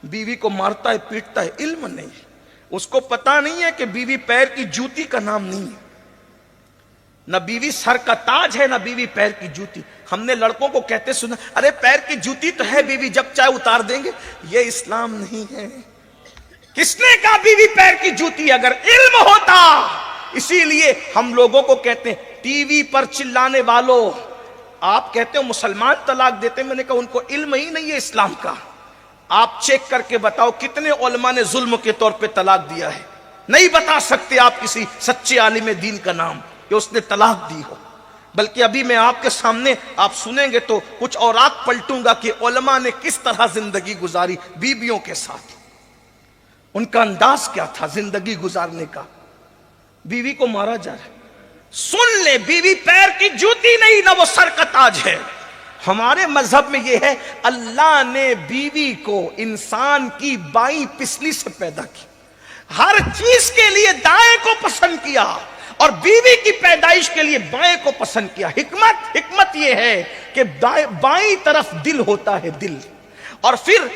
بیوی کو مارتا ہے پیٹتا ہے، علم نہیں، اس کو پتا نہیں ہے کہ بیوی پیر کی جوتی کا نام نہیں ہے، نہ بیوی سر کا تاج ہے نہ بیوی پیر کی جوتی۔ ہم نے لڑکوں کو کہتے سنا، ارے پیر کی جوتی تو ہے بیوی، جب چاہے اتار دیں گے۔ یہ اسلام نہیں ہے۔ کس نے کہا بیوی پیر کی جوتی؟ اگر علم ہوتا۔ اسی لیے ہم لوگوں کو کہتے ہیں ٹی وی پر چلانے والوں، آپ کہتے ہو مسلمان طلاق دیتے ہیں، میں نے کہا ان کو علم ہی نہیں ہے اسلام کا۔ آپ چیک کر کے بتاؤ کتنے علماء نے ظلم کے طور پہ طلاق دیا ہے؟ نہیں بتا سکتے آپ کسی سچے عالم دین کا نام کہ اس نے طلاق دی ہو۔ بلکہ ابھی میں آپ کے سامنے آپ سنیں گے تو کچھ اوراق پلٹوں گا کہ علماء نے کس طرح زندگی گزاری بیویوں کے ساتھ، ان کا انداز کیا تھا زندگی گزارنے کا۔ بیوی کو مارا جا رہا ہے، سن لے، بیوی پیر کی جوتی نہیں، نہ وہ سر کا تاج ہے۔ ہمارے مذہب میں یہ ہے اللہ نے بیوی کو انسان کی بائیں پسلی سے پیدا کی، ہر چیز کے لیے دائیں کو پسند کیا اور بیوی کی پیدائش کے لیے بائیں کو پسند کیا۔ حکمت یہ ہے کہ بائیں طرف دل ہوتا ہے، دل، اور پھر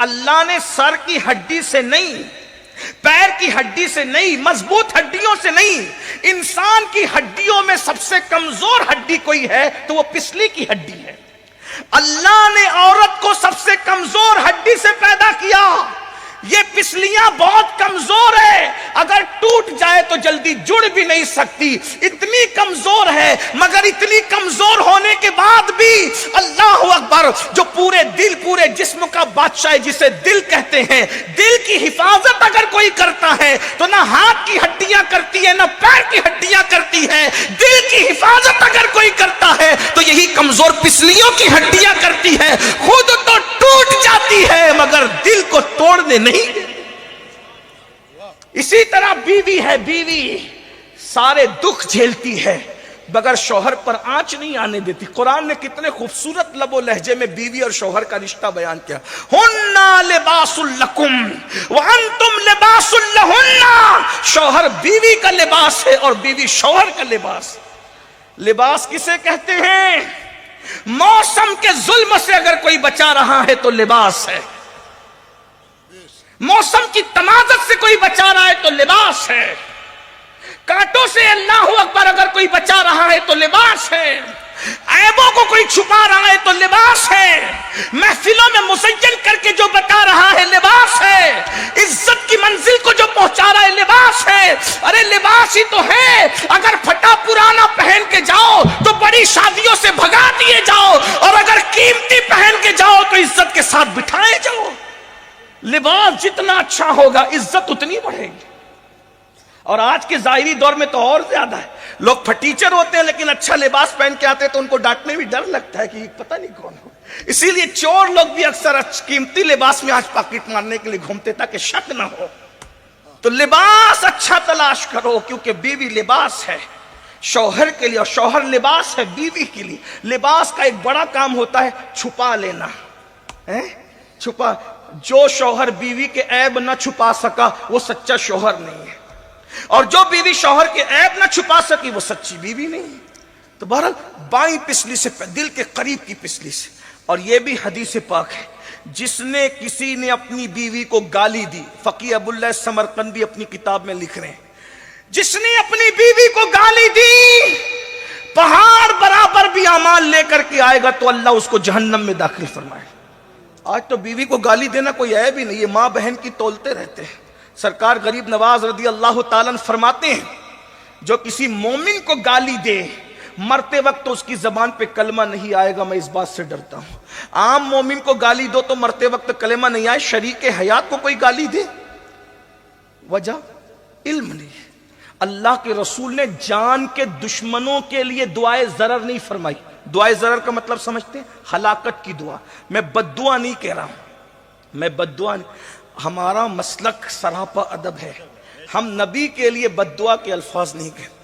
اللہ نے سر کی ہڈی سے نہیں، پیر کی ہڈی سے نہیں، مضبوط ہڈیوں سے نہیں، انسان کی ہڈیوں میں سب سے کمزور ہڈی کوئی ہے تو وہ پسلی کی ہڈی ہے۔ اللہ نے عورت کو سب سے کمزور ہڈی سے پیدا کیا۔ یہ پسلیاں بہت کمزور ہے، اگر ٹوٹ جائے تو جلدی جڑ بھی نہیں سکتی، اتنی کمزور ہے۔ مگر اتنی کمزور ہونے کے بعد بھی اللہ اکبر، جو پورے دل پورے جسم کا بادشاہ ہے جسے دل کہتے ہیں، دل کی حفاظت اگر کوئی کرتا ہے تو نہ ہاتھ کی ہڈیاں کرتی ہے نہ پیر کی ہڈیاں کرتی ہے، دل کی حفاظت اگر کوئی کرتا ہے تو یہی کمزور پسلیوں کی ہڈیاں کرتی ہے۔ خود تو ٹوٹ جاتی ہے مگر دل کو توڑنے نہیں۔ اسی طرح بیوی ہے، بیوی سارے دکھ جھیلتی ہے مگر شوہر پر آنچ نہیں آنے دیتی۔ قرآن نے کتنے خوبصورت لب و لہجے میں بیوی اور شوہر کا رشتہ بیان کیا۔ ہننا لباس لکم وانتم لباس لہن، شوہر بیوی کا لباس ہے اور بیوی شوہر کا لباس۔ لباس کسے کہتے ہیں؟ موسم کے ظلم سے اگر کوئی بچا رہا ہے تو لباس ہے، موسم کی تمازت سے کوئی بچا رہا ہے تو لباس ہے، کانٹوں سے اللہ اکبر اگر کوئی بچا رہا ہے تو لباس ہے، عیبوں کو کوئی چھپا رہا ہے تو لباس ہے، محفلوں میں مزین کر کے جو بتا رہا ہے لباس ہے، عزت کی منزل کو جو پہنچا رہا ہے لباس ہے۔ ارے لباس ہی تو ہے، اگر پھٹا پرانا پہن کے جاؤ تو بڑی شادیوں سے بھگا دیے جاؤ، اور اگر قیمتی پہن کے جاؤ تو عزت کے ساتھ بٹھائے جاؤ۔ لباس جتنا اچھا ہوگا عزت اتنی بڑھے گی۔ اور آج کے ظاہری دور میں تو اور زیادہ ہے، لوگ پھٹیچر ہوتے ہیں لیکن اچھا لباس پہن کے آتے ہیں تو ان کو ڈانٹنے بھی ڈر لگتا ہے کہ پتہ نہیں کون ہو۔ اسی لیے چور لوگ بھی اکثر قیمتی لباس میں آج پاکٹ مارنے کے لیے گھومتے تاکہ شک نہ ہو۔ تو لباس اچھا تلاش کرو، کیونکہ بیوی لباس ہے شوہر کے لیے اور شوہر لباس ہے بیوی کے لیے۔ لباس کا ایک بڑا کام ہوتا ہے چھپا لینا، چھپا۔ جو شوہر بیوی کے عیب نہ چھپا سکا وہ سچا شوہر نہیں ہے، اور جو بیوی شوہر کے عیب نہ چھپا سکی وہ سچی بیوی نہیں ہے۔ تو بہرحال بائیں پسلی سے، دل کے قریب کی پسلی سے۔ اور یہ بھی حدیث پاک ہے، جس نے کسی نے اپنی بیوی کو گالی دی، فقیہ ابو اللہ سمرقندی اپنی کتاب میں لکھ رہے ہیں، جس نے اپنی بیوی کو گالی دی پہاڑ برابر بھی اعمال لے کر کے آئے گا تو اللہ اس کو جہنم میں داخل فرمائے۔ آج تو بیوی کو گالی دینا کوئی عیب ہی نہیں، یہ ماں بہن کی تولتے رہتے ہیں۔ سرکار غریب نواز رضی اللہ تعالیٰ عنہ فرماتے ہیں، جو کسی مومن کو گالی دے مرتے وقت تو اس کی زبان پہ کلمہ نہیں آئے گا، میں اس بات سے ڈرتا ہوں۔ عام مومن کو گالی دو تو مرتے وقت کلمہ نہیں آئے، شریک حیات کو کوئی گالی دے، وجہ علم نہیں ہے۔ اللہ کے رسول نے جان کے دشمنوں کے لیے دعائے ضرر نہیں فرمائی۔ دعائے ضرر کا مطلب سمجھتے ہیں؟ ہلاکت کی دعا۔ میں بد دعا نہیں کہہ رہا ہوں، میں بد دعا نہیں، ہمارا مسلک سراپا ادب ہے، ہم نبی کے لیے بد دعا کے الفاظ نہیں کہتے،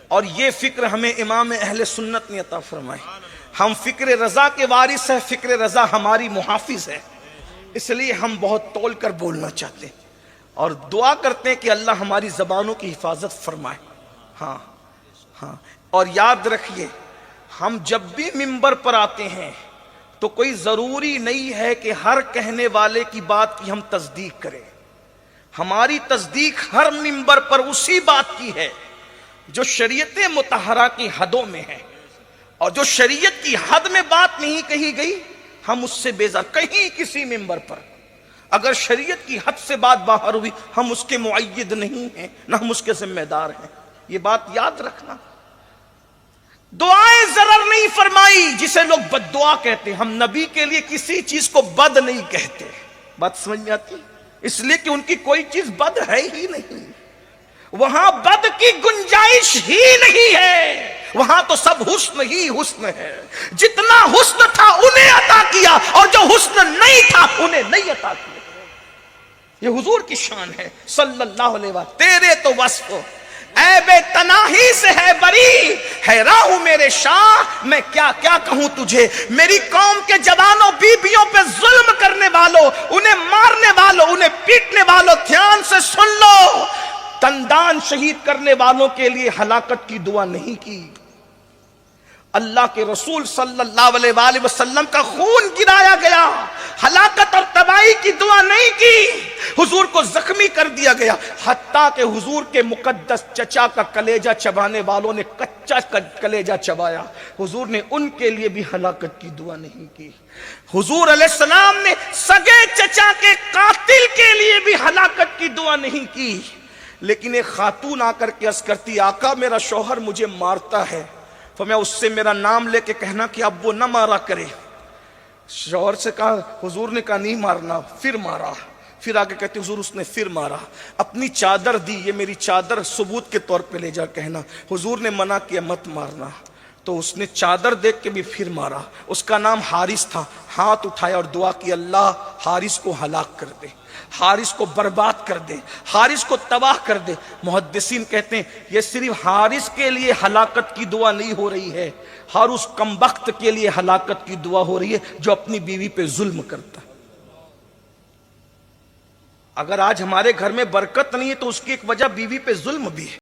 اور یہ فکر ہمیں امام اہل سنت نے عطا فرمائی۔ ہم فکر رضا کے وارث ہیں، فکر رضا ہماری محافظ ہے، اس لیے ہم بہت تول کر بولنا چاہتے ہیں اور دعا کرتے ہیں کہ اللہ ہماری زبانوں کی حفاظت فرمائے۔ ہاں ہاں، اور یاد رکھیے، ہم جب بھی منبر پر آتے ہیں تو کوئی ضروری نہیں ہے کہ ہر کہنے والے کی بات کی ہم تصدیق کریں. ہماری تصدیق ہر منبر پر اسی بات کی ہے جو شریعت مطہرہ کی حدوں میں ہے، اور جو شریعت کی حد میں بات نہیں کہی گئی ہم اس سے بیزار. کہیں کسی منبر پر اگر شریعت کی حد سے بات باہر ہوئی ہم اس کے معید نہیں ہیں، نہ ہم اس کے ذمہ دار ہیں. یہ بات یاد رکھنا. دعائیں ضرر نہیں فرمائی جسے لوگ بد دعا کہتے ہیں. ہم نبی کے لیے کسی چیز کو بد نہیں کہتے. بات سمجھ میں آتی؟ اس لیے کہ ان کی کوئی چیز بد ہے ہی نہیں. وہاں بد کی گنجائش ہی نہیں ہے. وہاں تو سب حسن ہی حسن ہے. جتنا حسن تھا انہیں عطا کیا، اور جو حسن نہیں تھا انہیں نہیں عطا کیا. یہ حضور کی شان ہے صلی اللہ علیہ وسلم. تیرے تو وصف اے بے تناہی سے ہے بری، حیران ہوں میرے شاہ میں کیا کیا کہوں تجھے. میری قوم کے جوانوں بیویوں پہ ظلم کرنے والوں، انہیں مارنے والوں، انہیں پیٹنے والوں، دھیان سے سن لو. تندان شہید کرنے والوں کے لیے ہلاکت کی دعا نہیں کی. اللہ کے رسول صلی اللہ علیہ وآلہ وسلم کا خون گرایا گیا، ہلاکت اور تباہی کی دعا نہیں کی. حضور کو زخمی کر دیا گیا، حتیٰ کہ حضور کے مقدس چچا کا کلیجہ چبانے والوں نے کچا کلیجہ چبایا. حضور نے ان کے لیے بھی ہلاکت کی دعا نہیں کی. حضور علیہ السلام نے سگے چچا کے قاتل کے لیے بھی ہلاکت کی دعا نہیں کی. لیکن ایک خاتون آ کر کے عرض کرتی آقا میرا شوہر مجھے مارتا ہے، تو میں اس سے میرا نام لے کے کہنا کہ اب وہ نہ مارا کرے. شوہر سے کہا، حضور نے کہا نہیں مارنا، پھر مارا. پھر آگے کہتے حضور اس نے پھر مارا. اپنی چادر دی، یہ میری چادر ثبوت کے طور پہ لے جا کہنا. حضور نے منع کیا مت مارنا، تو اس نے چادر دیکھ کے بھی پھر مارا. اس کا نام حارث تھا. ہاتھ اٹھایا اور دعا کی اللہ حارث کو ہلاک کر دے، حارث کو برباد کر دے، حارث کو تباہ کر دے. محدثین کہتے ہیں یہ صرف حارث کے لیے ہلاکت کی دعا نہیں ہو رہی ہے، ہر اس کمبخت کے لیے ہلاکت کی دعا ہو رہی ہے جو اپنی بیوی پہ ظلم کرتا ہے. اگر آج ہمارے گھر میں برکت نہیں ہے تو اس کی ایک وجہ بیوی پہ ظلم بھی ہے.